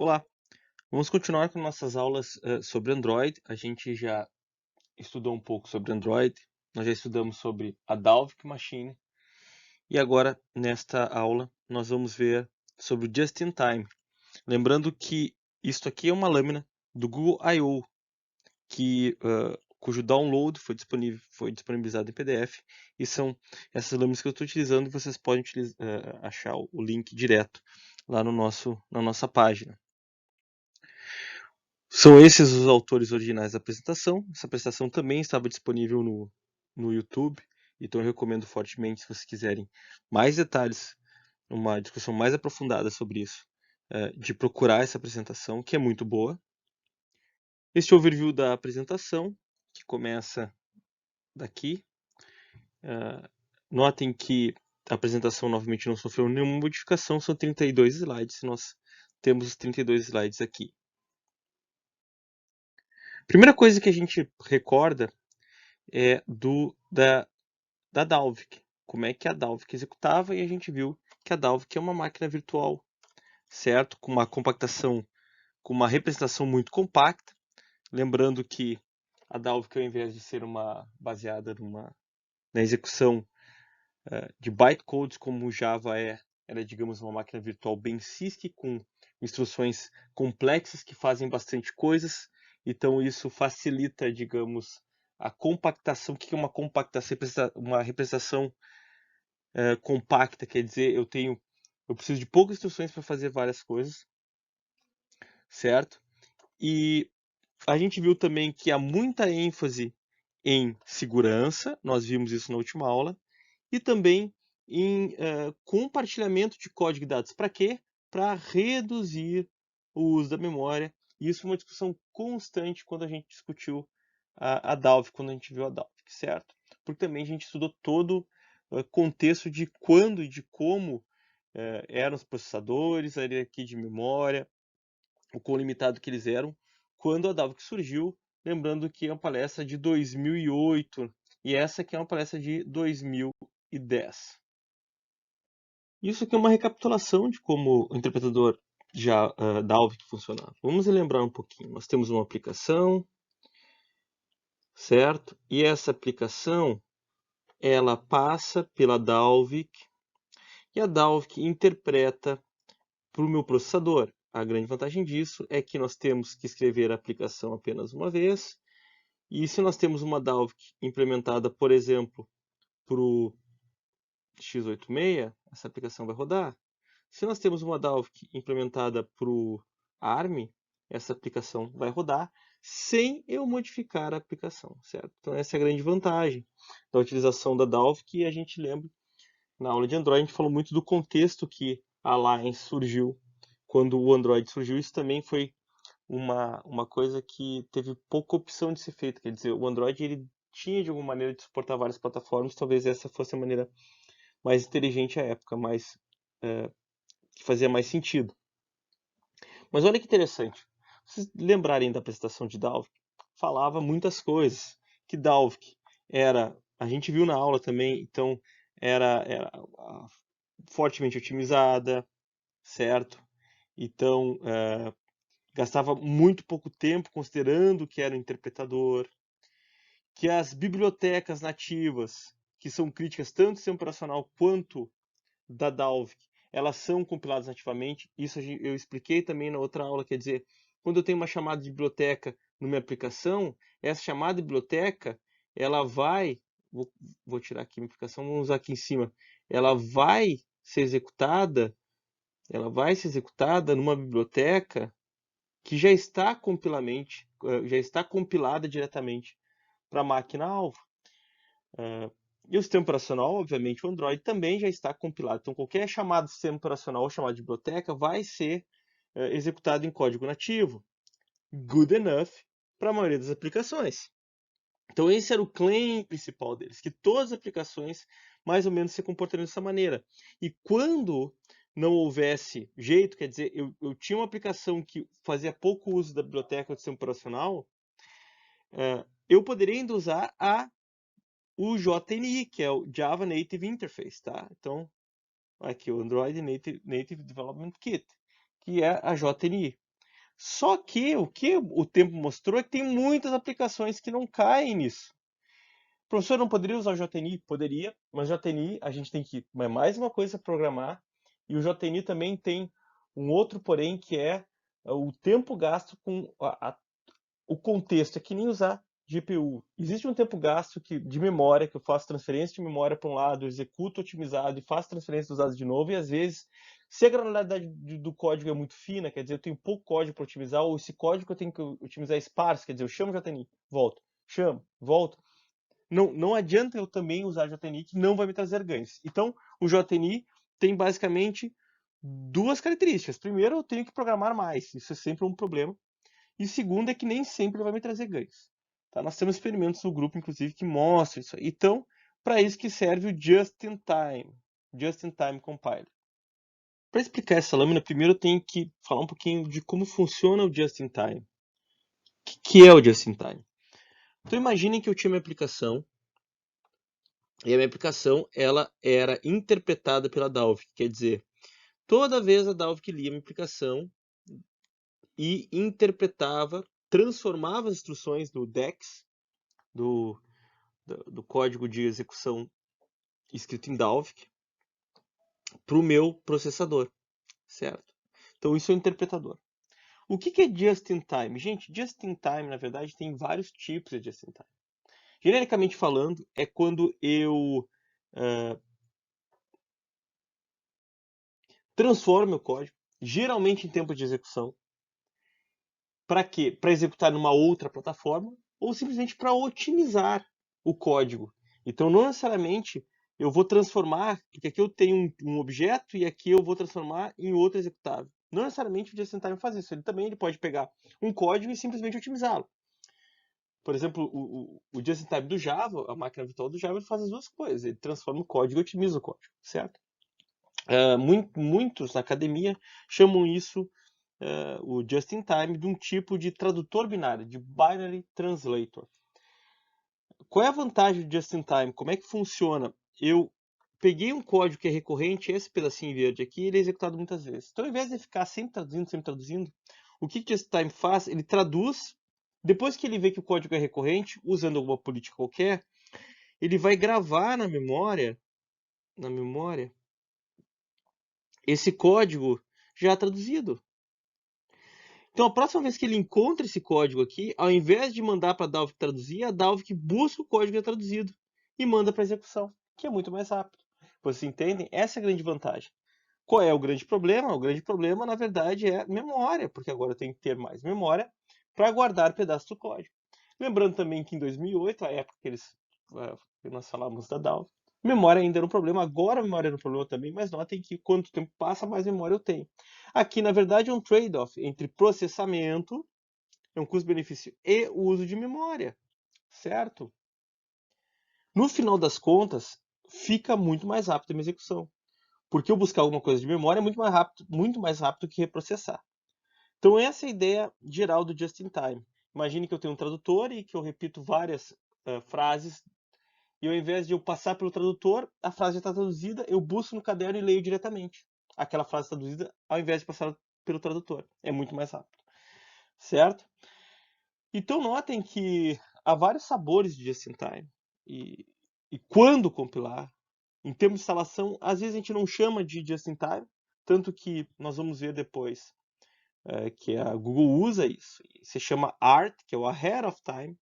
Olá, vamos continuar com nossas aulas sobre Android. A gente já estudou um pouco sobre Android, nós já estudamos sobre a Dalvik Machine e agora, nesta aula, nós vamos ver sobre o Just in Time. Lembrando que isto aqui é uma lâmina do Google I/O, cujo download foi disponibilizado em PDF, e são essas lâminas que eu estou utilizando e vocês podem achar o link direto lá na nossa página. São esses os autores originais da apresentação. Essa apresentação também estava disponível no YouTube, então eu recomendo fortemente, se vocês quiserem mais detalhes, uma discussão mais aprofundada sobre isso, de procurar essa apresentação, que é muito boa. Este overview da apresentação, que começa daqui. Notem que a apresentação novamente não sofreu nenhuma modificação, são 32 slides, nós temos os 32 slides aqui. Primeira coisa que a gente recorda é da Dalvik. Como é que a Dalvik executava, e a gente viu que a Dalvik é uma máquina virtual, certo? Com uma compactação, com uma representação muito compacta. Lembrando que a Dalvik, ao invés de ser baseada na execução de bytecodes como o Java era, digamos, uma máquina virtual bem CISC, com instruções complexas que fazem bastante coisas. Então isso facilita, digamos, a compactação. O que é uma compactação? Uma representação compacta quer dizer eu preciso de poucas instruções para fazer várias coisas, certo? E a gente viu também que há muita ênfase em segurança, nós vimos isso na última aula, e também em compartilhamento de código de dados. Para quê? Para reduzir o uso da memória. E isso foi uma discussão constante quando a gente discutiu a Dalvik, quando a gente viu a Dalvik, certo? Porque também a gente estudou todo o contexto de quando e de como eram os processadores, a hierarquia de memória, o quão limitado que eles eram, quando a Dalvik surgiu, lembrando que é uma palestra de 2008, e essa aqui é uma palestra de 2010. Isso aqui é uma recapitulação de como o interpretador Dalvik funcionava. Vamos lembrar um pouquinho. Nós temos uma aplicação, certo? E essa aplicação, ela passa pela Dalvik, e a Dalvik interpreta para o meu processador. A grande vantagem disso é que nós temos que escrever a aplicação apenas uma vez, e se nós temos uma Dalvik implementada, por exemplo, para o x86, essa aplicação vai rodar. Se nós temos uma Dalvik implementada para o ARM, essa aplicação vai rodar sem eu modificar a aplicação, certo? Então essa é a grande vantagem da utilização da Dalvik, e a gente lembra, na aula de Android, a gente falou muito do contexto que a Alliance surgiu. Quando o Android surgiu, isso também foi uma coisa que teve pouca opção de ser feita. Quer dizer, o Android ele tinha de alguma maneira de suportar várias plataformas, talvez essa fosse a maneira mais inteligente à época, que fazia mais sentido. Mas olha que interessante, vocês lembrarem da apresentação de Dalvik, falava muitas coisas, que Dalvik era, a gente viu na aula também, então era fortemente otimizada, certo? Então gastava muito pouco tempo considerando que era um interpretador, que as bibliotecas nativas, que são críticas tanto do sistema operacional quanto da Dalvik, elas são compiladas nativamente. Isso eu expliquei também na outra aula, quer dizer, quando eu tenho uma chamada de biblioteca na minha aplicação, essa chamada de biblioteca, ela vai, vou tirar aqui a minha aplicação, vamos usar aqui em cima, ela vai ser executada numa biblioteca que já está compilada diretamente para a máquina-alvo. E o sistema operacional, obviamente, o Android também já está compilado. Então, qualquer chamada de sistema operacional ou chamada de biblioteca vai ser executado em código nativo. Good enough para a maioria das aplicações. Então, esse era o claim principal deles, que todas as aplicações mais ou menos se comportariam dessa maneira. E quando não houvesse jeito, quer dizer, eu tinha uma aplicação que fazia pouco uso da biblioteca do sistema operacional, eu poderia ainda usar o JNI, que é o Java Native Interface, tá? Então, aqui o Android Native Development Kit, que é a JNI. Só que o tempo mostrou é que tem muitas aplicações que não caem nisso. O professor não poderia usar o JNI? Poderia, mas o JNI a gente tem que mais uma coisa para programar, e o JNI também tem um outro porém, que é o tempo gasto com o contexto. É que nem usar GPU. Existe um tempo gasto de memória, que eu faço transferência de memória para um lado, executo otimizado e faço transferência dos dados de novo, e às vezes, se a granularidade do código é muito fina, quer dizer, eu tenho pouco código para otimizar, ou esse código eu tenho que otimizar esparso, quer dizer, eu chamo JNI, volto, chamo, volto. Não adianta eu também usar JNI, que não vai me trazer ganhos. Então, o JNI tem basicamente duas características. Primeiro, eu tenho que programar mais, isso é sempre um problema. E segundo é que nem sempre vai me trazer ganhos. Tá? Nós temos experimentos no grupo, inclusive, que mostram isso aí. Então, para isso que serve o Just-in-Time Compiler. Para explicar essa lâmina, primeiro eu tenho que falar um pouquinho de como funciona o Just-in-Time. O que é o Just-in-Time? Então, imaginem que eu tinha uma aplicação, e a minha aplicação ela era interpretada pela Dalvik. Quer dizer, toda vez a Dalvik lia a minha aplicação e interpretava, transformava as instruções do DEX, do código de execução escrito em Dalvik, para o meu processador, certo? Então isso é o interpretador. O que é Just-in-Time? Gente, Just-in-Time, na verdade, tem vários tipos de Just-in-Time. Genericamente falando, é quando eu transformo meu código, geralmente em tempo de execução. Para quê? Para executar numa outra plataforma ou simplesmente para otimizar o código. Então, não necessariamente eu vou transformar, porque aqui eu tenho um objeto e aqui eu vou transformar em outro executável. Não necessariamente o Just-in-Time faz isso. Ele pode pegar um código e simplesmente otimizá-lo. Por exemplo, o Just-in-Time do Java, a máquina virtual do Java, ele faz as duas coisas. Ele transforma o código e otimiza o código, certo? Muitos na academia chamam isso, o Just-in-Time, de um tipo de tradutor binário, de Binary Translator. Qual é a vantagem do Just-in-Time? Como é que funciona? Eu peguei um código que é recorrente, esse pedacinho verde aqui, ele é executado muitas vezes. Então, ao invés de ficar sempre traduzindo, o que o Just-in-Time faz? Ele traduz, depois que ele vê que o código é recorrente, usando alguma política qualquer, ele vai gravar na memória, esse código já traduzido. Então, a próxima vez que ele encontra esse código aqui, ao invés de mandar para a Dalvik traduzir, a Dalvik busca o código já traduzido e manda para execução, que é muito mais rápido. Vocês entendem? Essa é a grande vantagem. Qual é o grande problema? O grande problema, na verdade, é memória, porque agora eu tenho que ter mais memória para guardar pedaços do código. Lembrando também que em 2008, a época que nós falávamos da Dalvik, memória ainda era um problema, agora a memória era um problema também, mas notem que quanto tempo passa, mais memória eu tenho. Aqui, na verdade, é um trade-off entre processamento, é um custo-benefício, e o uso de memória, certo? No final das contas, fica muito mais rápido a minha execução, porque eu buscar alguma coisa de memória é muito mais rápido que reprocessar. Então essa é a ideia geral do Just-in-Time. Imagine que eu tenho um tradutor e que eu repito várias frases, e ao invés de eu passar pelo tradutor, a frase já está traduzida, eu busco no caderno e leio diretamente aquela frase traduzida, ao invés de passar pelo tradutor. É muito mais rápido, certo? Então notem que há vários sabores de Just-in-Time. E quando compilar, em termos de instalação, às vezes a gente não chama de Just-in-Time, tanto que nós vamos ver depois que a Google usa isso. Se chama ART, que é o Ahead of Time.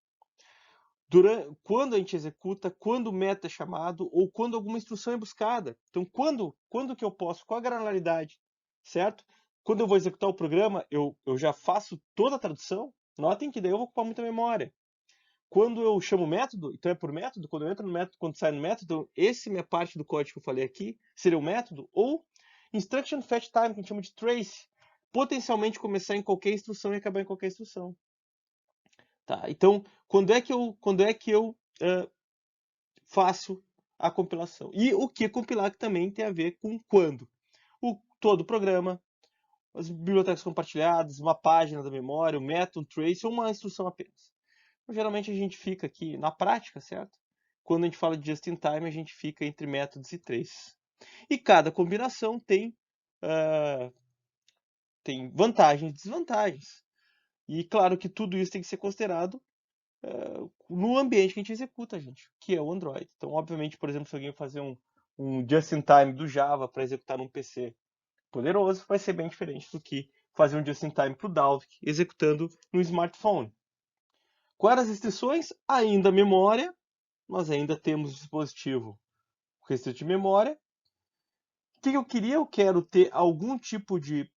Quando a gente executa, quando o meta é chamado ou quando alguma instrução é buscada. Então, quando que eu posso, qual a granularidade, certo? Quando eu vou executar o programa, eu já faço toda a tradução. Notem que daí eu vou ocupar muita memória. Quando eu chamo o método, então é por método. Quando eu entro no método, quando sai no método, então essa minha parte do código que eu falei aqui seria o método. Ou Instruction Fetch Time, que a gente chama de trace. Potencialmente começar em qualquer instrução e acabar em qualquer instrução. Tá? Então, quando é que eu faço a compilação? E o que compilar, que também tem a ver com quando. Todo o programa, as bibliotecas compartilhadas, uma página da memória, o método, trace ou uma instrução apenas. Então, geralmente a gente fica aqui na prática, certo? Quando a gente fala de just-in-time, a gente fica entre métodos e traces. E cada combinação tem vantagens e desvantagens. E claro que tudo isso tem que ser considerado no ambiente que a gente executa, gente, que é o Android. Então, obviamente, por exemplo, se alguém fazer um just-in-time do Java para executar num PC poderoso, vai ser bem diferente do que fazer um just-in-time para o Dalvik executando no smartphone. Quais as restrições? Ainda a memória. Nós ainda temos dispositivo restrito de memória. O que eu queria? Eu quero ter algum tipo de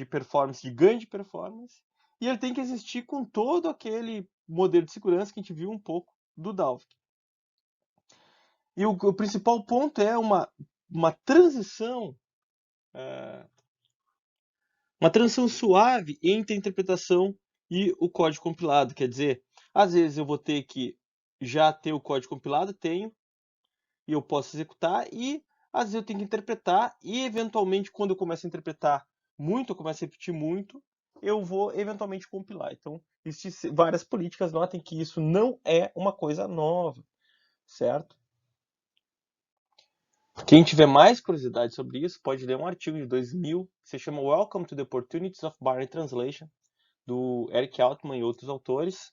performance, de ganho de performance, e ele tem que existir com todo aquele modelo de segurança que a gente viu um pouco do Dalvik. E o principal ponto é uma transição suave entre a interpretação e o código compilado. Quer dizer, às vezes eu vou ter que já ter o código compilado, tenho, e eu posso executar, e às vezes eu tenho que interpretar, e eventualmente quando eu começo a interpretar muito, eu começo a repetir muito, eu vou eventualmente compilar. Então, existem várias políticas, notem que isso não é uma coisa nova, certo? Quem tiver mais curiosidade sobre isso, pode ler um artigo de 2000, que se chama Welcome to the Opportunities of Binary Translation, do Eric Altman e outros autores.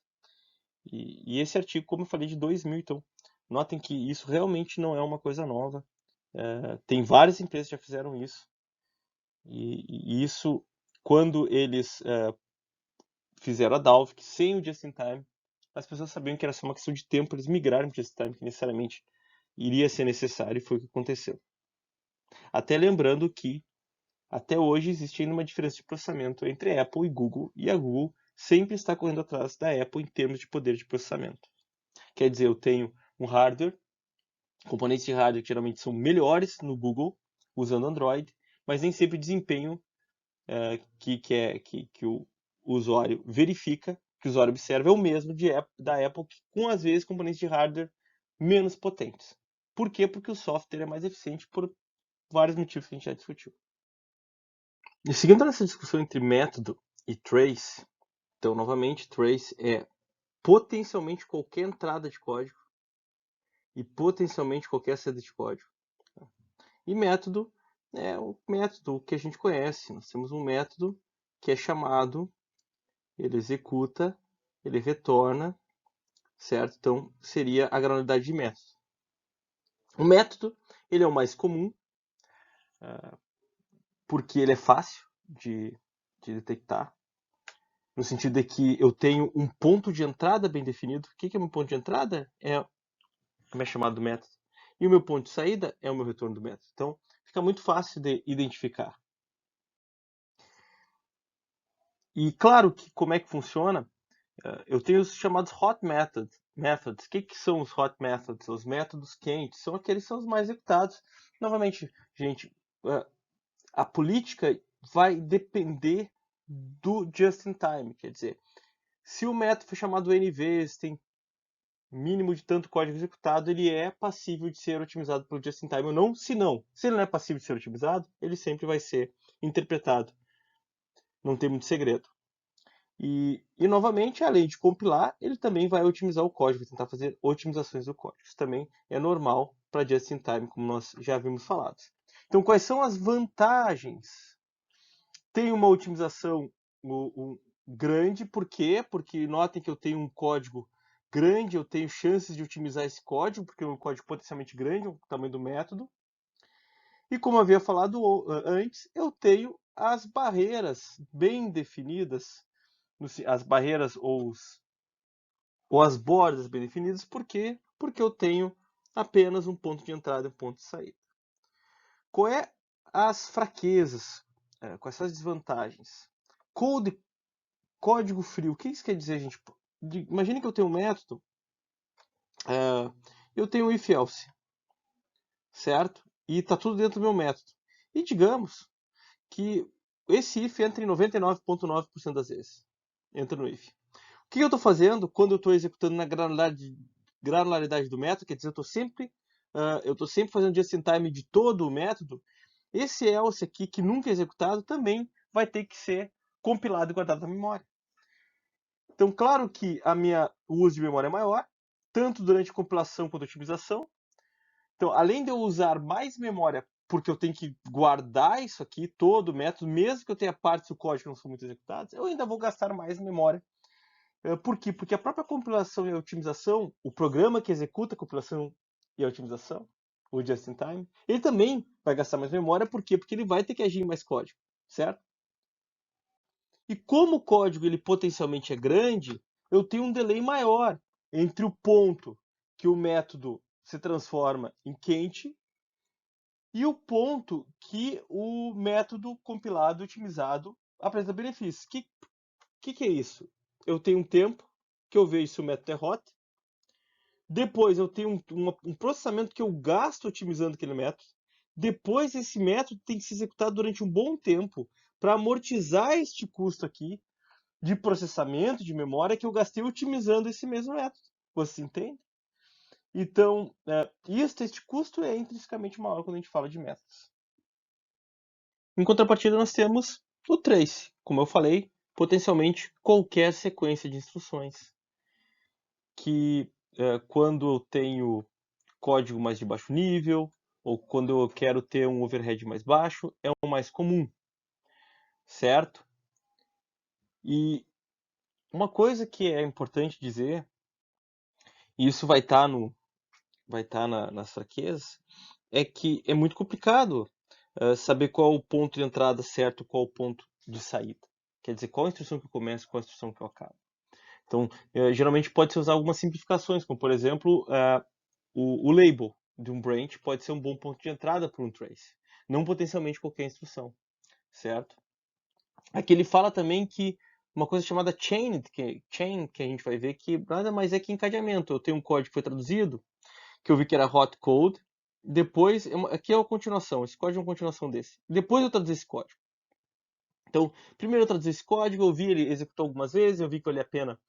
E esse artigo, como eu falei, de 2000, então notem que isso realmente não é uma coisa nova. Tem várias empresas que já fizeram isso. E isso, quando eles fizeram a Dalvik sem o Just-in-Time, as pessoas sabiam que era só uma questão de tempo eles migrarem para o Just-in-Time, que necessariamente iria ser necessário, e foi o que aconteceu. Até lembrando que, até hoje, existe ainda uma diferença de processamento entre a Apple e Google, e a Google sempre está correndo atrás da Apple em termos de poder de processamento. Quer dizer, eu tenho um hardware, componentes de hardware que geralmente são melhores no Google, usando Android, mas nem sempre o desempenho que o usuário verifica, que o usuário observa, é o mesmo da Apple, com às vezes componentes de hardware menos potentes. Por quê? Porque o software é mais eficiente por vários motivos que a gente já discutiu. E seguindo nessa discussão entre método e trace, então novamente, trace é potencialmente qualquer entrada de código e potencialmente qualquer saída de código. E método é o método que a gente conhece. Nós temos um método que é chamado, ele executa, ele retorna, certo? Então, seria a granularidade de método. O método, ele é o mais comum, porque ele é fácil de detectar, no sentido de que eu tenho um ponto de entrada bem definido. O que é meu ponto de entrada? É o meu chamado método. E o meu ponto de saída é o meu retorno do método. Então, fica muito fácil de identificar. E claro que como é que funciona, eu tenho os chamados hot methods. O que são os hot methods? Os métodos quentes. São aqueles que são os mais executados. Novamente, gente, a política vai depender do just-in-time. Quer dizer, se o método for chamado N vezes, tem mínimo de tanto código executado, ele é passível de ser otimizado pelo just-in-time ou não. Se ele não é passível de ser otimizado, ele sempre vai ser interpretado. Não tem muito segredo. E novamente, além de compilar, ele também vai otimizar o código, vai tentar fazer otimizações do código. Isso também é normal para just-in-time, como nós já havíamos falado. Então, quais são as vantagens? Tem uma otimização grande, por quê? Porque notem que eu tenho um código grande, eu tenho chances de otimizar esse código, porque é um código potencialmente grande, o tamanho do método. E como eu havia falado antes, eu tenho as barreiras bem definidas, as barreiras ou as bordas bem definidas. Por quê? Porque eu tenho apenas um ponto de entrada e um ponto de saída. Qual é as fraquezas? Quais são as desvantagens? Código frio. O que isso quer dizer, gente? Imagine que eu tenho um método, eu tenho um if-else, certo? E está tudo dentro do meu método. E digamos que esse if entra em 99,9% das vezes. Entra no if. O que eu estou fazendo quando eu estou executando na granularidade do método? Quer dizer, eu estou sempre fazendo just-in-time de todo o método. Esse else aqui, que nunca é executado, também vai ter que ser compilado e guardado na memória. Então, claro que o uso de memória é maior, tanto durante a compilação quanto a otimização. Então, além de eu usar mais memória porque eu tenho que guardar isso aqui, todo o método, mesmo que eu tenha partes do código que não são muito executadas, eu ainda vou gastar mais memória. Por quê? Porque a própria compilação e a otimização, o programa que executa a compilação e a otimização, o just-in-time, ele também vai gastar mais memória. Por quê? Porque ele vai ter que agir em mais código, certo? E como o código ele potencialmente é grande, eu tenho um delay maior entre o ponto que o método se transforma em quente e o ponto que o método compilado e otimizado apresenta benefícios. Que é isso? Eu tenho um tempo que eu vejo se o método é hot. Depois eu tenho um processamento que eu gasto otimizando aquele método. Depois esse método tem que ser executado durante um bom tempo para amortizar este custo aqui de processamento, de memória, que eu gastei otimizando esse mesmo método. Você entende? Então, este custo é intrinsecamente maior quando a gente fala de métodos. Em contrapartida, nós temos o trace. Como eu falei, potencialmente qualquer sequência de instruções que, quando eu tenho código mais de baixo nível, ou quando eu quero ter um overhead mais baixo, é o mais comum, certo? E uma coisa que é importante dizer, e isso vai estar nas fraquezas, é que é muito complicado saber qual é o ponto de entrada certo, qual é o ponto de saída. Quer dizer, qual a instrução que eu começo, qual a instrução que eu acabo. Então, geralmente pode-se usar algumas simplificações, como por exemplo, o label de um branch pode ser um bom ponto de entrada para um trace, não potencialmente qualquer instrução, certo? Aqui ele fala também que uma coisa chamada chain, que a gente vai ver que nada mais é que encadeamento. Eu tenho um código que foi traduzido, que eu vi que era hot code, depois, aqui é uma continuação, esse código é uma continuação desse. Depois eu traduzi esse código. Então, primeiro eu traduzi esse código, eu vi ele executou algumas vezes, eu vi que valia a pena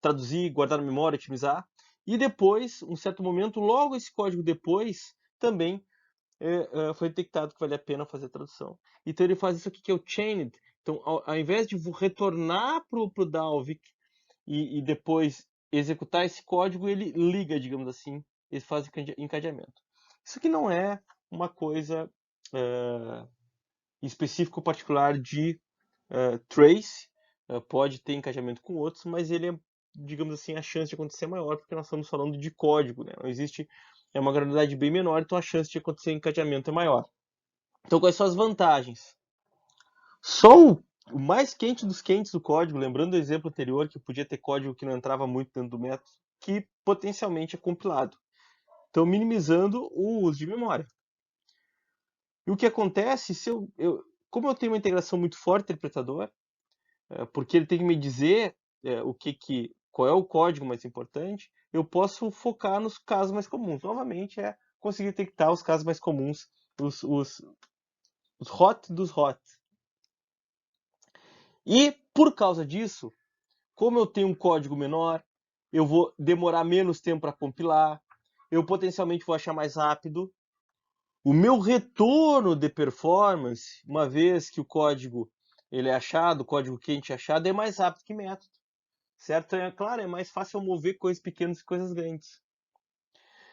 traduzir, guardar na memória, otimizar. E depois, um certo momento, logo esse código depois, também foi detectado que vale a pena fazer a tradução. Então ele faz isso aqui que é o chained. Então, ao invés de retornar para o Dalvik e depois executar esse código, ele liga, digamos assim, ele faz encadeamento. Isso aqui não é uma coisa específica ou particular de trace, pode ter encadeamento com outros, mas ele é, digamos assim, a chance de acontecer é maior, porque nós estamos falando de código, né? Não existe, é uma granularidade bem menor, então a chance de acontecer encadeamento é maior. Então, quais são as vantagens? Só o mais quente dos quentes do código, lembrando do exemplo anterior, que podia ter código que não entrava muito dentro do método, que potencialmente é compilado. Então, minimizando o uso de memória. E o que acontece, se como eu tenho uma integração muito forte interpretador, porque ele tem que me dizer qual é o código mais importante, eu posso focar nos casos mais comuns. Novamente, é conseguir detectar os casos mais comuns, os hot dos hot. E, por causa disso, como eu tenho um código menor, eu vou demorar menos tempo para compilar, eu potencialmente vou achar mais rápido. O meu retorno de performance, uma vez que o código ele é achado, o código quente é achado, é mais rápido que método. Certo? É claro, é mais fácil eu mover coisas pequenas e coisas grandes.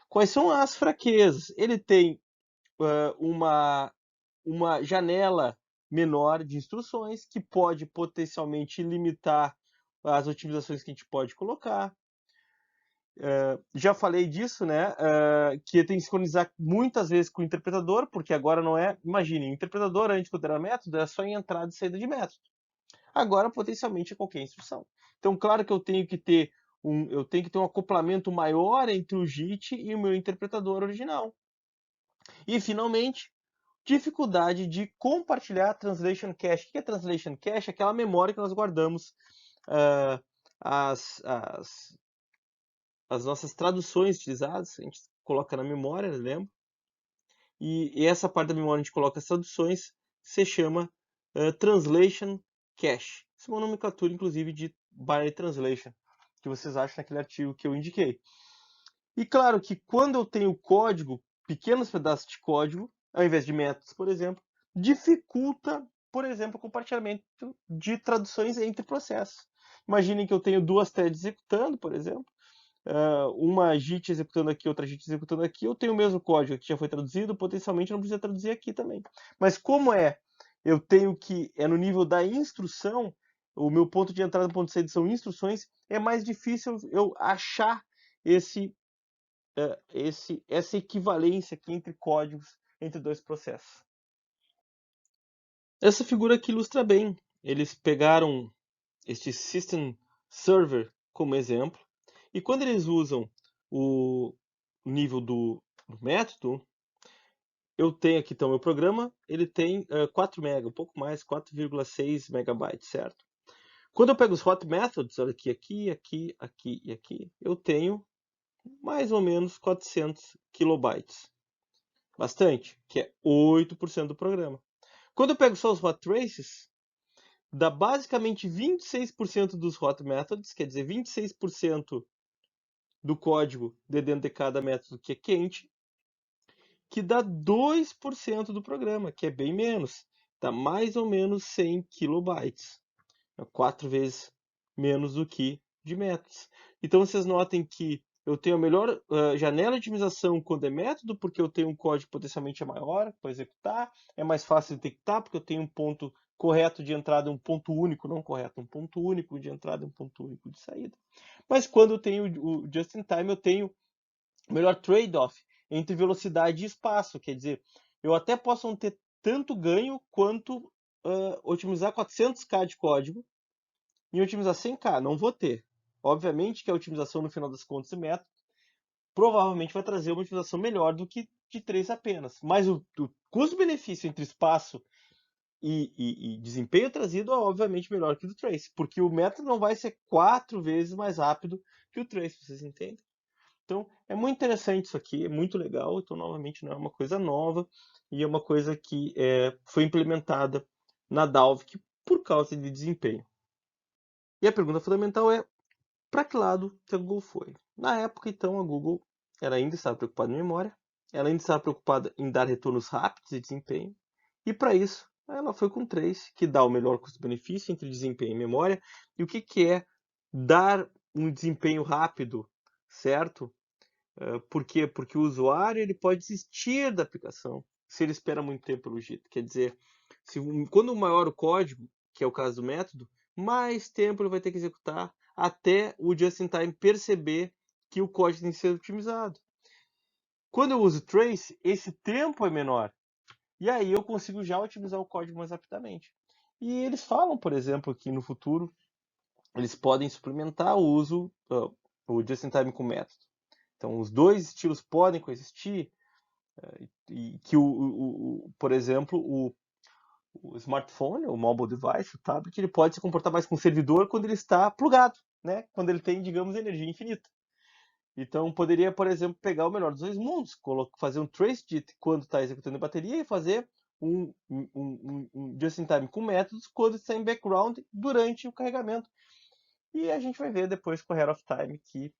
Quais são as fraquezas? Ele tem uma janela menor de instruções que pode potencialmente limitar as otimizações que a gente pode colocar. Já falei disso, né? Que tem que sincronizar muitas vezes com o interpretador, porque agora não é. Imagine, o interpretador, antes quando era método, era só em entrada e saída de método. Agora, potencialmente, é qualquer instrução. Então, claro que eu tenho que ter um acoplamento maior entre o JIT e o meu interpretador original. E, finalmente, dificuldade de compartilhar Translation Cache. O que é Translation Cache? Aquela memória que nós guardamos as nossas traduções utilizadas. A gente coloca na memória, lembra? E essa parte da memória a gente coloca as traduções, se chama Translation Cache. Isso é uma nomenclatura, inclusive, de Binary Translation, que vocês acham naquele artigo que eu indiquei. E claro que quando eu tenho código, pequenos pedaços de código, ao invés de métodos, por exemplo, dificulta, por exemplo, o compartilhamento de traduções entre processos. Imaginem que eu tenho duas threads executando, por exemplo, uma JIT executando aqui, outra JIT executando aqui, eu tenho o mesmo código que já foi traduzido, potencialmente não precisa traduzir aqui também. Mas como eu tenho que, no nível da instrução, o meu ponto de entrada e ponto de saída são instruções, é mais difícil eu achar essa equivalência aqui entre códigos, entre dois processos. Essa figura aqui ilustra bem. Eles pegaram este System Server como exemplo, e quando eles usam o nível do método, eu tenho aqui então meu programa, ele tem 4 MB, um pouco mais, 4,6 MB, certo? Quando eu pego os hot methods, olha aqui, aqui e aqui, eu tenho mais ou menos 400 kilobytes. Bastante, que é 8% do programa. Quando eu pego só os hot traces, dá basicamente 26% dos hot methods, quer dizer, 26% do código de dentro de cada método que é quente, que dá 2% do programa, que é bem menos. Dá mais ou menos 100 kilobytes. É 4 vezes menos do que de métodos. Então vocês notem que eu tenho a melhor janela de otimização quando é método, porque eu tenho um código potencialmente maior para executar, é mais fácil de detectar, porque eu tenho um ponto correto de entrada, um ponto único, não correto, um ponto único de entrada e um ponto único de saída. Mas quando eu tenho o just-in-time, eu tenho o melhor trade-off entre velocidade e espaço, quer dizer, eu até posso não ter tanto ganho quanto otimizar 400k de código, em otimizar 100k, não vou ter. Obviamente que a otimização, no final das contas, do método, provavelmente vai trazer uma otimização melhor do que de 3 apenas. Mas o custo-benefício entre espaço e desempenho trazido é obviamente melhor que o do Trace, porque o método não vai ser 4 vezes mais rápido que o Trace, vocês entendem? Então, é muito interessante isso aqui, é muito legal. Então, novamente, não é uma coisa nova e é uma coisa que foi implementada na Dalvik por causa de desempenho. E a pergunta fundamental é: para que lado que a Google foi? Na época, então, a Google ela ainda estava preocupada em memória, ela ainda estava preocupada em dar retornos rápidos e desempenho, e para isso ela foi com Trace, que dá o melhor custo-benefício entre desempenho e memória. E o que é dar um desempenho rápido, certo? Por quê? Porque o usuário ele pode desistir da aplicação se ele espera muito tempo pelo JIT. Quer dizer, quando maior o código, que é o caso do método, mais tempo ele vai ter que executar até o just-in-time perceber que o código tem que ser otimizado. Quando eu uso trace, esse tempo é menor. E aí eu consigo já otimizar o código mais rapidamente. E eles falam, por exemplo, que no futuro eles podem suplementar o uso, o just-in-time com método. Então, os dois estilos podem coexistir, e que, por exemplo, o smartphone, o mobile device, o tablet, ele pode se comportar mais com o servidor quando ele está plugado, né? Quando ele tem, digamos, energia infinita. Então, poderia, por exemplo, pegar o melhor dos dois mundos, fazer um trace JIT quando está executando a bateria e fazer um just-in-time com métodos quando está em background durante o carregamento. E a gente vai ver depois com o Ahead of Time que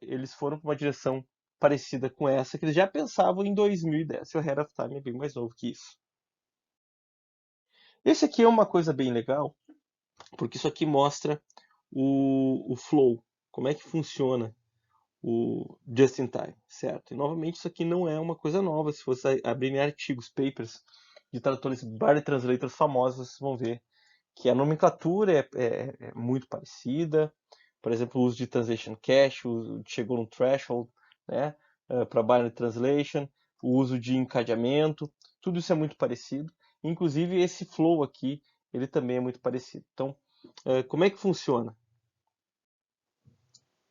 eles foram para uma direção parecida com essa, que eles já pensavam em 2010. O Ahead of Time é bem mais novo que isso. Esse aqui é uma coisa bem legal, porque isso aqui mostra o flow, como é que funciona o just in time, certo? E novamente isso aqui não é uma coisa nova. Se você abrir artigos, papers de tradutores Barry Translators famosos, vocês vão ver que a nomenclatura é muito parecida. Por exemplo, o uso de translation cache, chegou no threshold, né, para binary translation, o uso de encadeamento, tudo isso é muito parecido. Inclusive esse flow aqui, ele também é muito parecido. Então, como é que funciona?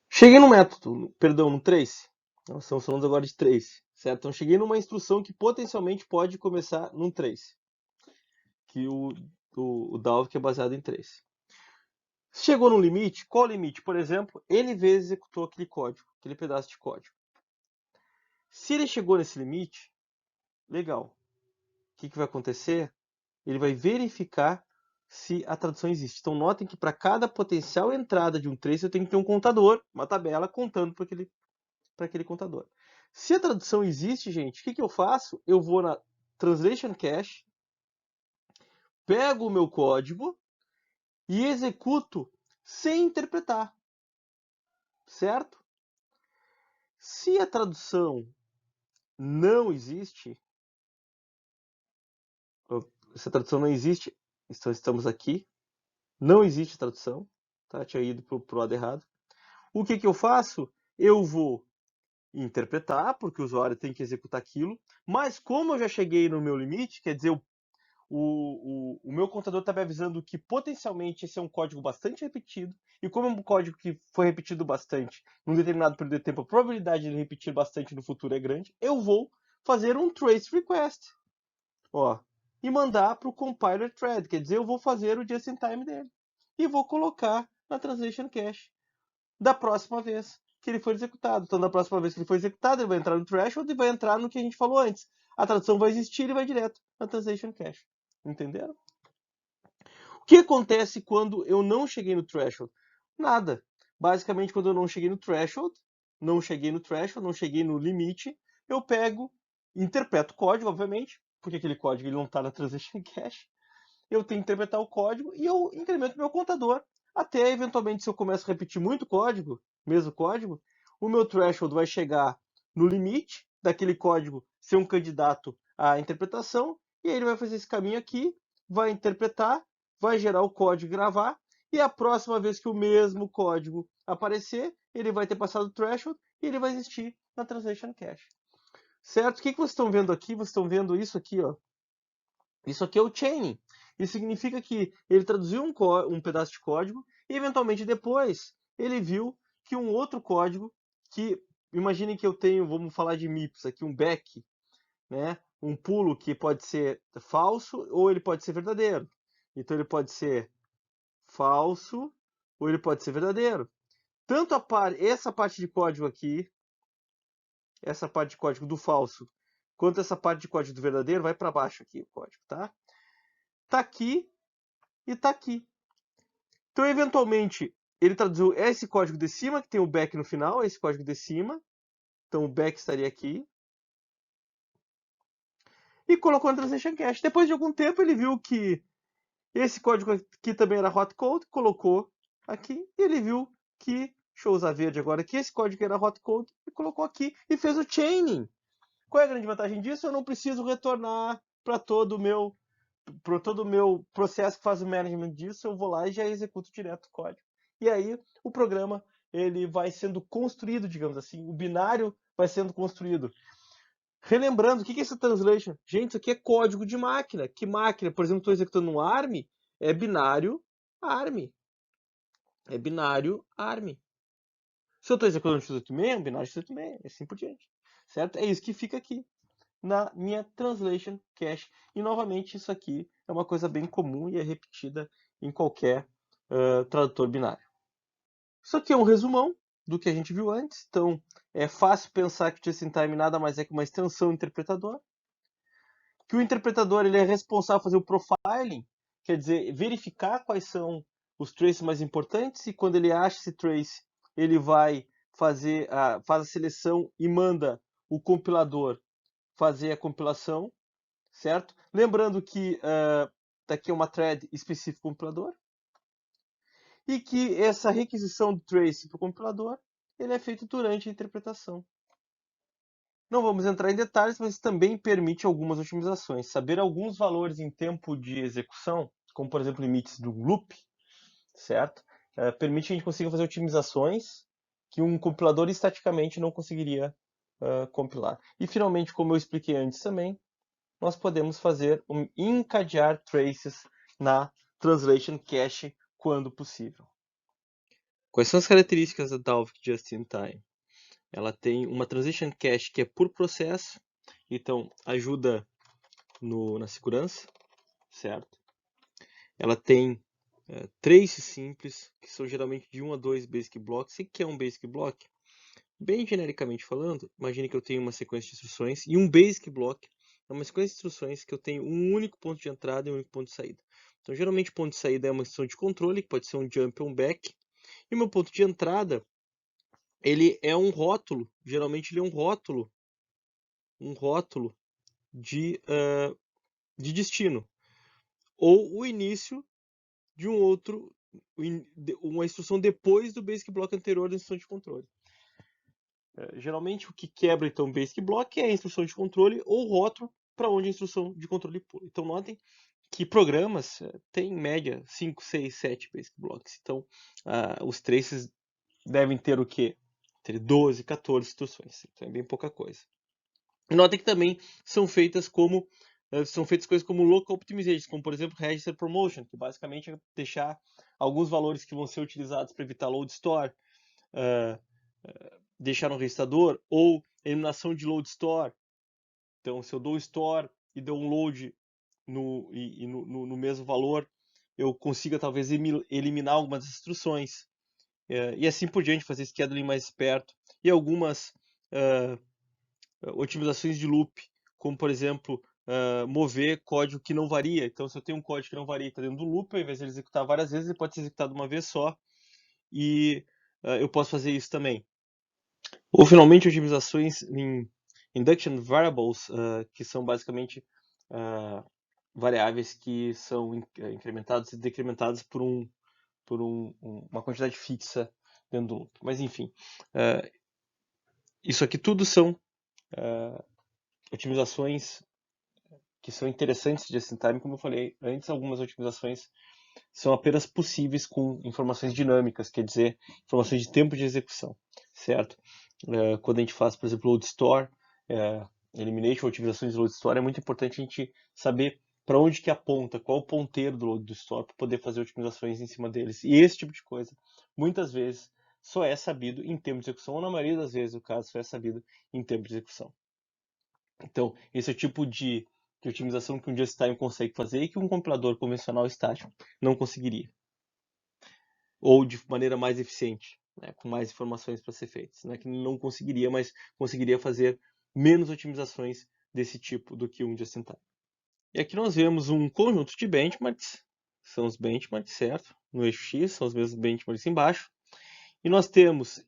Cheguei no método, perdão, no trace. Nós estamos falando agora de trace, certo? Então cheguei numa instrução que potencialmente pode começar num trace, que o Dalvik é baseado em trace. Chegou no limite, qual o limite? Por exemplo, N vezes executou aquele código, aquele pedaço de código. Se ele chegou nesse limite, legal. O que vai acontecer? Ele vai verificar se a tradução existe. Então notem que para cada potencial entrada de um trace eu tenho que ter um contador, uma tabela contando para aquele contador. Se a tradução existe, gente, o que eu faço? Eu vou na Translation Cache, pego o meu código e executo sem interpretar. Certo? Se a tradução não existe, se a tradução não existe, então estamos aqui, não existe tradução, tá? Tinha ido para o lado errado. O que eu faço? Eu vou interpretar, porque o usuário tem que executar aquilo, mas como eu já cheguei no meu limite, quer dizer, o meu contador está me avisando que potencialmente esse é um código bastante repetido, e como é um código que foi repetido bastante em um determinado período de tempo, a probabilidade de ele repetir bastante no futuro é grande, eu vou fazer um trace request, ó, e mandar para o compiler thread, quer dizer, eu vou fazer o just-in-time dele, e vou colocar na translation cache da próxima vez que ele for executado. Então, da próxima vez que ele for executado, ele vai entrar no threshold e vai entrar no que a gente falou antes. A tradução vai existir e vai direto na translation cache. Entenderam? O que acontece quando eu não cheguei no threshold? Nada. Basicamente, quando eu não cheguei no threshold, não cheguei no limite, eu pego, interpreto o código, obviamente, porque aquele código ele não está na translation cache. Eu tenho que interpretar o código e eu incremento meu contador. Até, eventualmente, se eu começo a repetir muito código, mesmo código, o meu threshold vai chegar no limite daquele código ser um candidato à interpretação, e aí ele vai fazer esse caminho aqui, vai interpretar, vai gerar o código e gravar, e a próxima vez que o mesmo código aparecer, ele vai ter passado o threshold e ele vai existir na translation cache. Certo? O que vocês estão vendo aqui? Vocês estão vendo isso aqui, ó. Isso aqui é o chaining. Isso significa que ele traduziu um pedaço de código e, eventualmente, depois ele viu que um outro código, que imaginem que eu tenho, vamos falar de MIPS aqui, um back, né? Um pulo que pode ser falso ou ele pode ser verdadeiro. Então ele pode ser falso ou ele pode ser verdadeiro. Tanto essa parte de código aqui, essa parte de código do falso, quanto essa parte de código do verdadeiro, vai para baixo aqui o código, tá? Tá aqui e está aqui. Então, eventualmente, ele traduziu esse código de cima, que tem o back no final, esse código de cima. Então, o back estaria aqui. E colocou na translation cache. Depois de algum tempo, ele viu que esse código aqui também era hot code, colocou aqui. E ele viu que, deixa eu usar verde agora, que esse código era hot code, e colocou aqui e fez o chaining. Qual é a grande vantagem disso? Eu não preciso retornar para todo o meu processo que faz o management disso, eu vou lá e já executo direto o código. E aí o programa ele vai sendo construído, digamos assim, o binário vai sendo construído. Relembrando, o que é esse translation? Gente, isso aqui é código de máquina. Que máquina? Por exemplo, estou executando um ARM, é binário ARM. É binário ARM. Se eu estou executando um x86, é um binário x86, e assim por diante. Certo? É isso que fica aqui na minha translation cache. E novamente, isso aqui é uma coisa bem comum e é repetida em qualquer tradutor binário. Isso aqui é um resumão do que a gente viu antes. Então, é fácil pensar que o just-in-time nada mais é que uma extensão interpretador. Que o interpretador ele é responsável por fazer o profiling, quer dizer, verificar quais são os traces mais importantes, e quando ele acha esse trace, ele vai faz a seleção e manda o compilador fazer a compilação, certo? Lembrando que daqui é uma thread específica compilador e que essa requisição do trace para o compilador ele é feito durante a interpretação. Não vamos entrar em detalhes, mas também permite algumas otimizações. Saber alguns valores em tempo de execução, como por exemplo limites do loop, certo? Permite que a gente consiga fazer otimizações que um compilador estaticamente não conseguiria compilar. E finalmente, como eu expliquei antes também, nós podemos fazer encadear traces na translation cache quando possível. Quais são as características da Dalvik Just-in-Time? Ela tem uma translation cache que é por processo, então ajuda na segurança, certo? Ela tem traces simples, que são geralmente de 1 a 2 basic blocks. O que é um basic block? Bem genericamente falando, imagine que eu tenho uma sequência de instruções e um basic block é uma sequência de instruções que eu tenho um único ponto de entrada e um único ponto de saída. Então, geralmente, o ponto de saída é uma instrução de controle, que pode ser um jump ou um back. E o meu ponto de entrada, ele é um rótulo. Geralmente, ele é um rótulo de destino. Ou o início de uma instrução depois do basic block anterior da instrução de controle. Geralmente o que quebra então o basic block é a instrução de controle ou o rótulo para onde a instrução de controle pula. Então notem que programas têm em média 5, 6, 7 basic blocks. Então os traces devem ter o quê? Ter 12, 14 instruções. Então é bem pouca coisa. Notem que também são feitas coisas como local optimization, como por exemplo register promotion, que basicamente é deixar alguns valores que vão ser utilizados para evitar load store, deixar no registrador, ou eliminação de load store. Então, se eu dou store e dou um load no mesmo valor, eu consiga talvez eliminar algumas instruções. E assim por diante, fazer scheduling mais esperto. E algumas otimizações de loop, como por exemplo, mover código que não varia. Então, se eu tenho um código que não varia e está dentro do loop, ao invés de ele executar várias vezes, ele pode ser executado uma vez só. E eu posso fazer isso também. Ou finalmente otimizações em induction variables, que são basicamente variáveis que são incrementadas e decrementadas por uma quantidade fixa dentro do loop. Mas enfim, isso aqui tudo são otimizações que são interessantes de just-in-time. Como eu falei antes, algumas otimizações são apenas possíveis com informações dinâmicas, quer dizer, informações de tempo de execução, certo? Quando a gente faz, por exemplo, load store, elimination, otimizações de load store, é muito importante a gente saber para onde que aponta, qual o ponteiro do load store, para poder fazer otimizações em cima deles. E esse tipo de coisa, muitas vezes, só é sabido em tempo de execução, ou na maioria das vezes, o caso, só é sabido em tempo de execução. Então, esse é o tipo de otimização que um just-in-time consegue fazer e que um compilador convencional estático não conseguiria. Ou de maneira mais eficiente, né, com mais informações para ser feitas. Não é que não conseguiria, mas conseguiria fazer menos otimizações desse tipo do que um just-in-time. E aqui nós vemos um conjunto de benchmarks, são os benchmarks, certo? No eixo X, são os mesmos benchmarks embaixo. E nós temos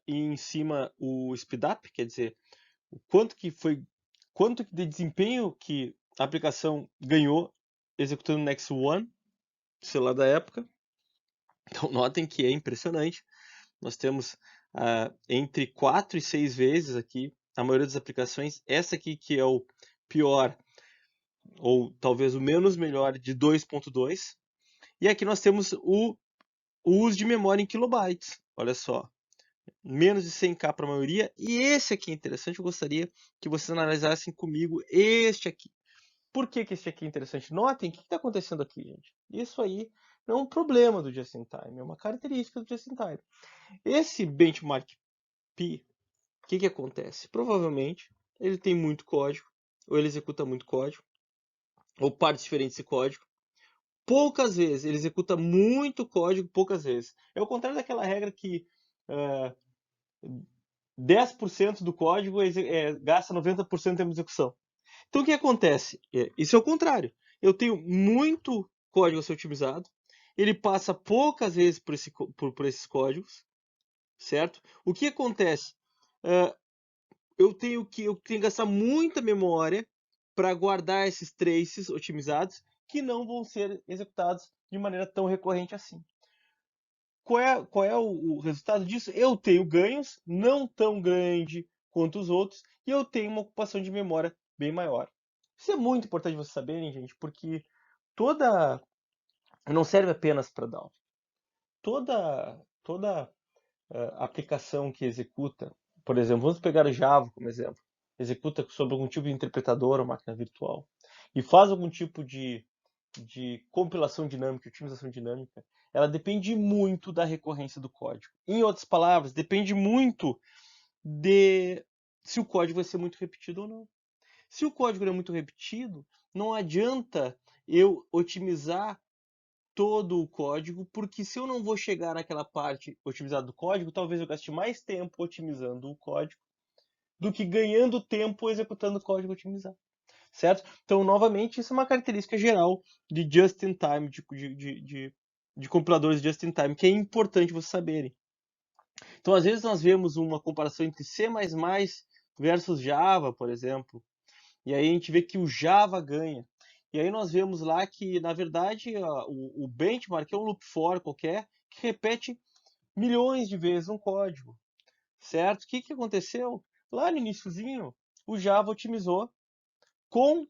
em cima o speedup, quer dizer, o quanto de desempenho que a aplicação ganhou executando o Nexus One, celular da época. Então notem que é impressionante. Nós temos entre 4 e 6 vezes aqui, a maioria das aplicações, essa aqui que é o pior, ou talvez o menos melhor, de 2.2. E aqui nós temos o uso de memória em kilobytes. Olha só, menos de 100K para a maioria. E esse aqui é interessante, eu gostaria que vocês analisassem comigo este aqui. Por que esse aqui é interessante? Notem o que está acontecendo aqui, gente. Isso aí não é um problema do just-in-time, é uma característica do just-in-time. Esse benchmark P, o que acontece? Provavelmente ele tem muito código, ou ele executa muito código, ou partes diferentes desse código. Poucas vezes, ele executa muito código, poucas vezes. É o contrário daquela regra que 10% do código gasta 90% em tempo de execução. Então o que acontece? Isso é o contrário. Eu tenho muito código a ser otimizado, ele passa poucas vezes por esses códigos, certo? O que acontece? Eu tenho que gastar muita memória para guardar esses traces otimizados que não vão ser executados de maneira tão recorrente assim. Qual é o resultado disso? Eu tenho ganhos não tão grande quanto os outros e eu tenho uma ocupação de memória bem maior. Isso é muito importante vocês saberem, gente, porque não serve apenas para DAO. Toda aplicação que executa, por exemplo, vamos pegar o Java como exemplo, executa sobre algum tipo de interpretador ou máquina virtual e faz algum tipo de compilação dinâmica, otimização dinâmica, ela depende muito da recorrência do código. Em outras palavras, depende muito de se o código vai ser muito repetido ou não. Se o código é muito repetido, não adianta eu otimizar todo o código, porque se eu não vou chegar naquela parte otimizada do código, talvez eu gaste mais tempo otimizando o código do que ganhando tempo executando o código otimizado. Certo? Então, novamente, isso é uma característica geral de just-in-time, de compiladores just-in-time, que é importante vocês saberem. Então, às vezes nós vemos uma comparação entre C++ versus Java, por exemplo, e aí a gente vê que o Java ganha. E aí nós vemos lá que, na verdade, o benchmark é um loop for qualquer, que repete milhões de vezes um código, certo? O que que aconteceu? Lá no iniciozinho, o Java otimizou com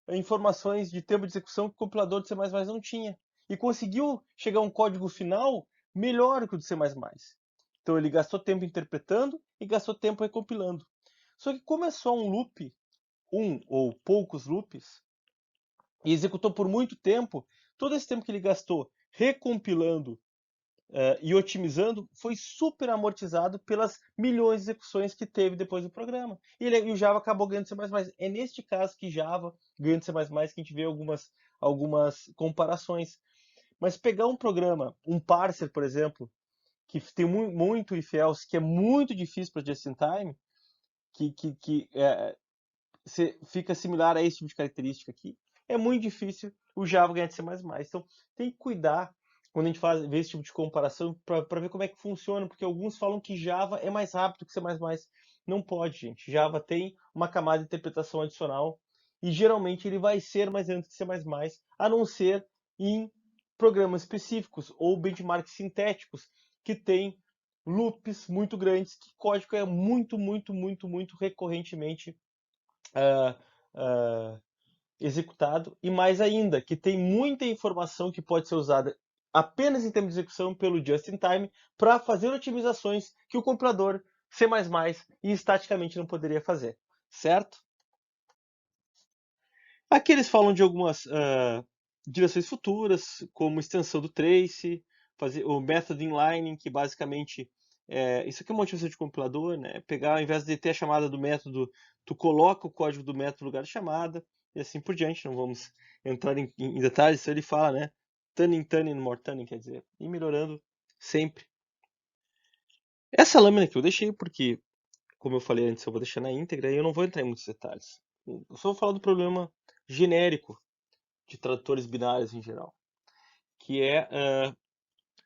informações de tempo de execução que o compilador do C++ não tinha. E conseguiu chegar a um código final melhor que o do C++. Então ele gastou tempo interpretando e gastou tempo recompilando. Só que como é só um loop, um ou poucos loops, e executou por muito tempo, todo esse tempo que ele gastou recompilando e otimizando foi super amortizado pelas milhões de execuções que teve depois do programa. E o Java acabou ganhando C++. É neste caso que Java ganha C++ que a gente vê algumas comparações. Mas pegar um programa, um parser, por exemplo, que tem muito if else, que é muito difícil para just in time, fica similar a esse tipo de característica aqui, é muito difícil o Java ganhar de C++. Então, tem que cuidar quando a gente vê esse tipo de comparação para ver como é que funciona, porque alguns falam que Java é mais rápido que C++. Não pode, gente. Java tem uma camada de interpretação adicional e geralmente ele vai ser mais lento que C++, a não ser em programas específicos ou benchmarks sintéticos que tem loops muito grandes, que código é muito recorrentemente uh, uh, executado, e mais ainda, que tem muita informação que pode ser usada apenas em termos de execução pelo just-in-time para fazer otimizações que o compilador C++ e estaticamente não poderia fazer, certo? Aqui eles falam de algumas direções futuras, como extensão do trace, fazer o method inlining, que basicamente isso aqui é uma utilização de compilador, né? Pegar, ao invés de ter a chamada do método, tu coloca o código do método no lugar de chamada, e assim por diante. Não vamos entrar em detalhes, isso ele fala, né? Turning, more turning, quer dizer, ir melhorando sempre. Essa lâmina aqui eu deixei porque, como eu falei antes, eu vou deixar na íntegra e eu não vou entrar em muitos detalhes. Eu só vou falar do problema genérico de tradutores binários em geral, que é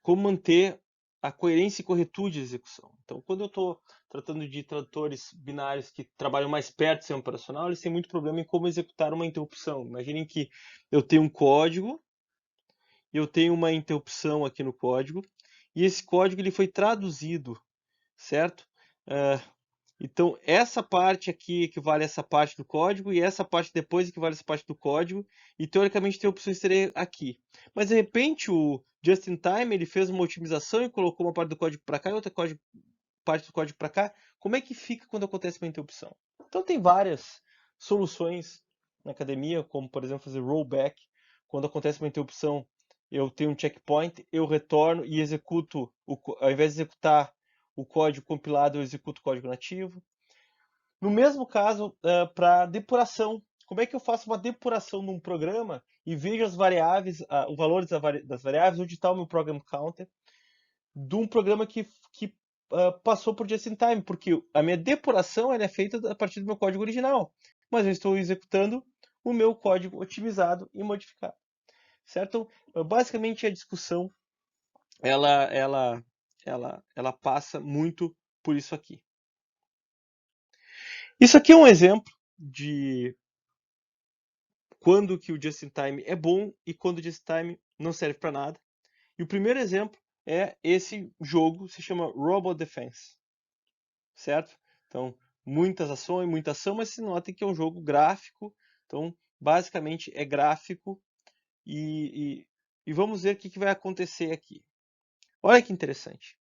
como manter a coerência e corretude de execução. Então, quando eu estou tratando de tradutores binários que trabalham mais perto do sistema operacional, eles têm muito problema em como executar uma interrupção. Imaginem que eu tenho um código, eu tenho uma interrupção aqui no código, e esse código ele foi traduzido, certo? Então, essa parte aqui equivale a essa parte do código, e essa parte depois equivale a essa parte do código, e teoricamente tem opções seria aqui. Mas de repente o just-in-time ele fez uma otimização e colocou uma parte do código para cá e outra parte do código para cá. Como é que fica quando acontece uma interrupção? Então tem várias soluções na academia, como por exemplo fazer rollback. Quando acontece uma interrupção, eu tenho um checkpoint, eu retorno e executo, ao invés de executar o código compilado, eu executo o código nativo. No mesmo caso, para depuração. Como é que eu faço uma depuração num programa e vejo as variáveis, os valores das variáveis, onde está o meu program counter, de um programa que passou por just-in-time? Porque a minha depuração é feita a partir do meu código original, mas eu estou executando o meu código otimizado e modificado. Certo? Então, basicamente, a discussão ela passa muito por isso aqui. Isso aqui é um exemplo de quando que o just-in-time é bom e quando o just-in-time não serve para nada. E o primeiro exemplo é esse jogo, se chama Robot Defense, certo? Então, muitas ações, muita ação, mas se notem que é um jogo gráfico. Então, basicamente é gráfico e vamos ver o que vai acontecer aqui. Olha que interessante.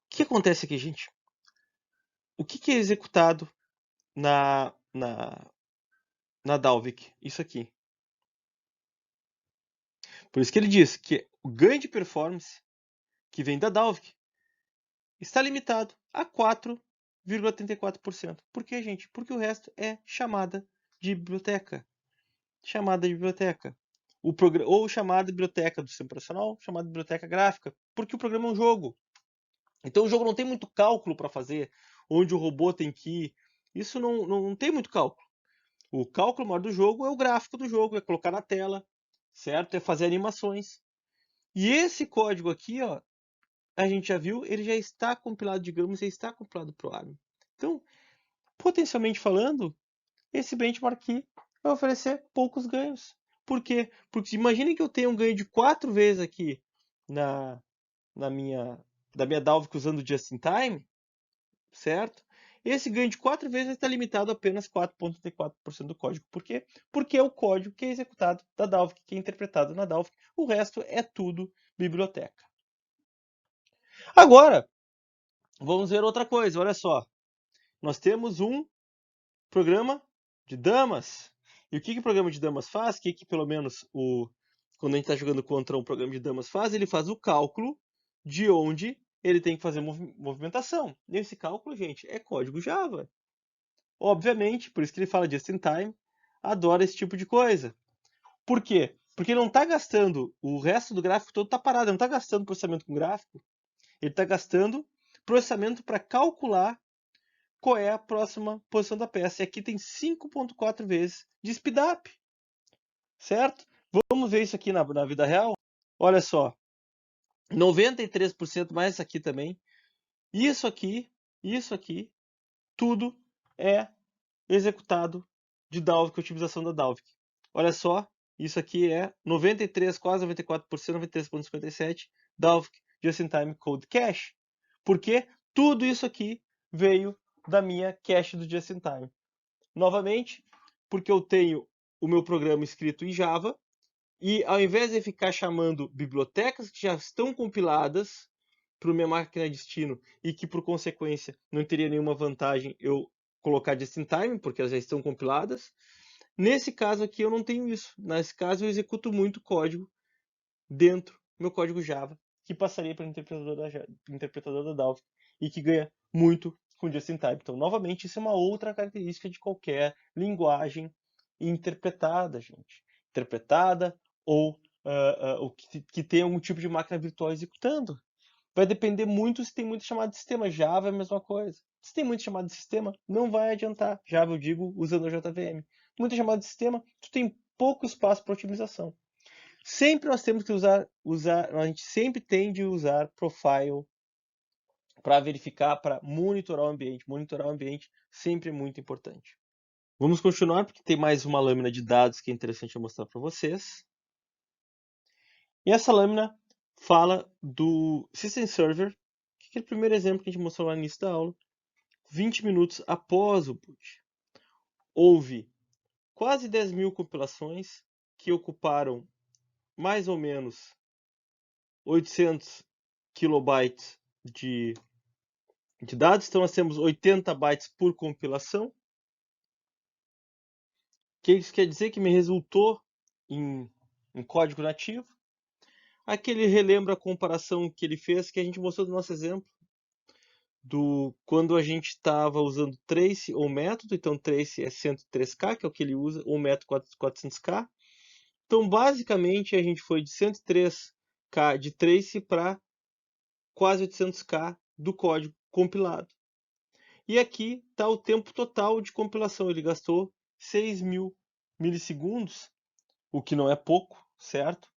O que acontece aqui, gente? O que é executado na Dalvik? Isso aqui. Por isso que ele diz que o ganho de performance que vem da Dalvik está limitado a 4,34%. Por quê, gente? Porque o resto é chamada de biblioteca. Chamada de biblioteca. Ou chamada de biblioteca do sistema operacional, chamada de biblioteca gráfica, porque o programa é um jogo. Então o jogo não tem muito cálculo para fazer, onde o robô tem que ir. Isso não tem muito cálculo. O cálculo maior do jogo é o gráfico do jogo, é colocar na tela, certo? É fazer animações. E esse código aqui, ó, a gente já viu, ele já está compilado, digamos, já está compilado para o ARM. Então, potencialmente falando, esse benchmark aqui vai oferecer poucos ganhos. Por quê? Porque imagine que eu tenha um ganho de 4 vezes aqui na minha da minha Dalvik usando just in time, certo? Esse ganho de 4 vezes está limitado a apenas 4,34% do código. Por quê? Porque é o código que é executado da Dalvik, que é interpretado na Dalvik. O resto é tudo biblioteca. Agora, vamos ver outra coisa. Olha só. Nós temos um programa de damas. E o que o programa de damas faz? O que pelo menos quando a gente está jogando contra um programa de damas faz? Ele faz o cálculo de onde ele tem que fazer movimentação. E esse cálculo, gente, é código Java. Obviamente, por isso que ele fala just in time, adora esse tipo de coisa. Por quê? Porque ele não está gastando, o resto do gráfico todo está parado, ele não está gastando processamento com gráfico, ele está gastando processamento para calcular qual é a próxima posição da peça. E aqui tem 5,4 vezes de speedup, certo? Vamos ver isso aqui na vida real? Olha só, 93% mais isso aqui também. Isso aqui, tudo é executado de Dalvik, otimização da Dalvik. Olha só, isso aqui é 93, quase 94%, 93,57% Dalvik Just-in-Time Code Cache. Porque tudo isso aqui veio da minha cache do Just-in-Time. Novamente, porque eu tenho o meu programa escrito em Java e ao invés de ficar chamando bibliotecas que já estão compiladas para minha máquina destino e que por consequência não teria nenhuma vantagem eu colocar just in time, porque elas já estão compiladas. Nesse caso aqui eu não tenho isso. Nesse caso eu executo muito código dentro do meu código Java, que passaria para o interpretador da Dalvik e que ganha muito com just in time. Então, novamente, isso é uma outra característica de qualquer linguagem interpretada, gente. Interpretada ou que tem algum tipo de máquina virtual executando. Vai depender muito se tem muito chamado de sistema. Java é a mesma coisa. Se tem muito chamado de sistema, não vai adiantar. Java, eu digo, usando a JVM. Muito chamado de sistema, tu tem pouco espaço para otimização. Sempre nós temos que usar, a gente sempre tem de usar profile para verificar, para monitorar o ambiente. Monitorar o ambiente sempre é muito importante. Vamos continuar, porque tem mais uma lâmina de dados que é interessante eu mostrar para vocês. E essa lâmina fala do System Server, que é aquele primeiro exemplo que a gente mostrou lá no início da aula, 20 minutos após o boot. Houve quase 10 mil compilações que ocuparam mais ou menos 800 kilobytes de dados. Então, nós temos 80 bytes por compilação. O que isso quer dizer? Que me resultou em código nativo. Aqui ele relembra a comparação que ele fez, que a gente mostrou do nosso exemplo, quando a gente estava usando trace ou método. Então, trace é 103K, que é o que ele usa, ou método 400K. Então, basicamente, a gente foi de 103K de trace para quase 800K do código compilado. E aqui está o tempo total de compilação. Ele gastou 6.000 milissegundos, o que não é pouco, certo?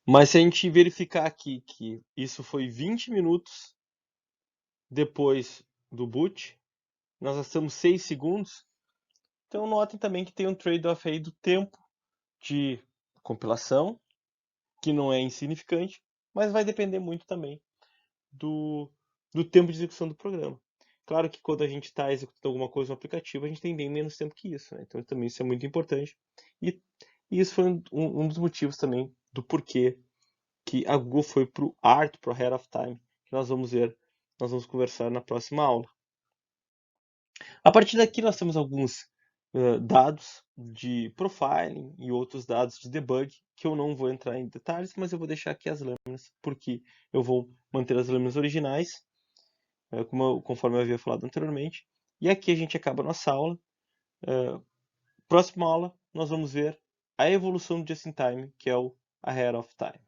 Mas se a gente verificar aqui que isso foi 20 minutos depois do boot, nós gastamos 6 segundos. Então notem também que tem um trade-off aí do tempo de compilação, que não é insignificante, mas vai depender muito também do tempo de execução do programa. Claro que quando a gente está executando alguma coisa no aplicativo, a gente tem bem menos tempo que isso, né? Então também isso é muito importante. E isso foi um dos motivos também do porquê que a Google foi para o ART, para o Ahead of Time, que nós vamos conversar na próxima aula. A partir daqui nós temos alguns dados de profiling e outros dados de debug, que eu não vou entrar em detalhes, mas eu vou deixar aqui as lâminas, porque eu vou manter as lâminas originais, conforme eu havia falado anteriormente. E aqui a gente acaba a nossa aula. Próxima aula, nós vamos ver a evolução do Just in Time, que é o Ahead of Time.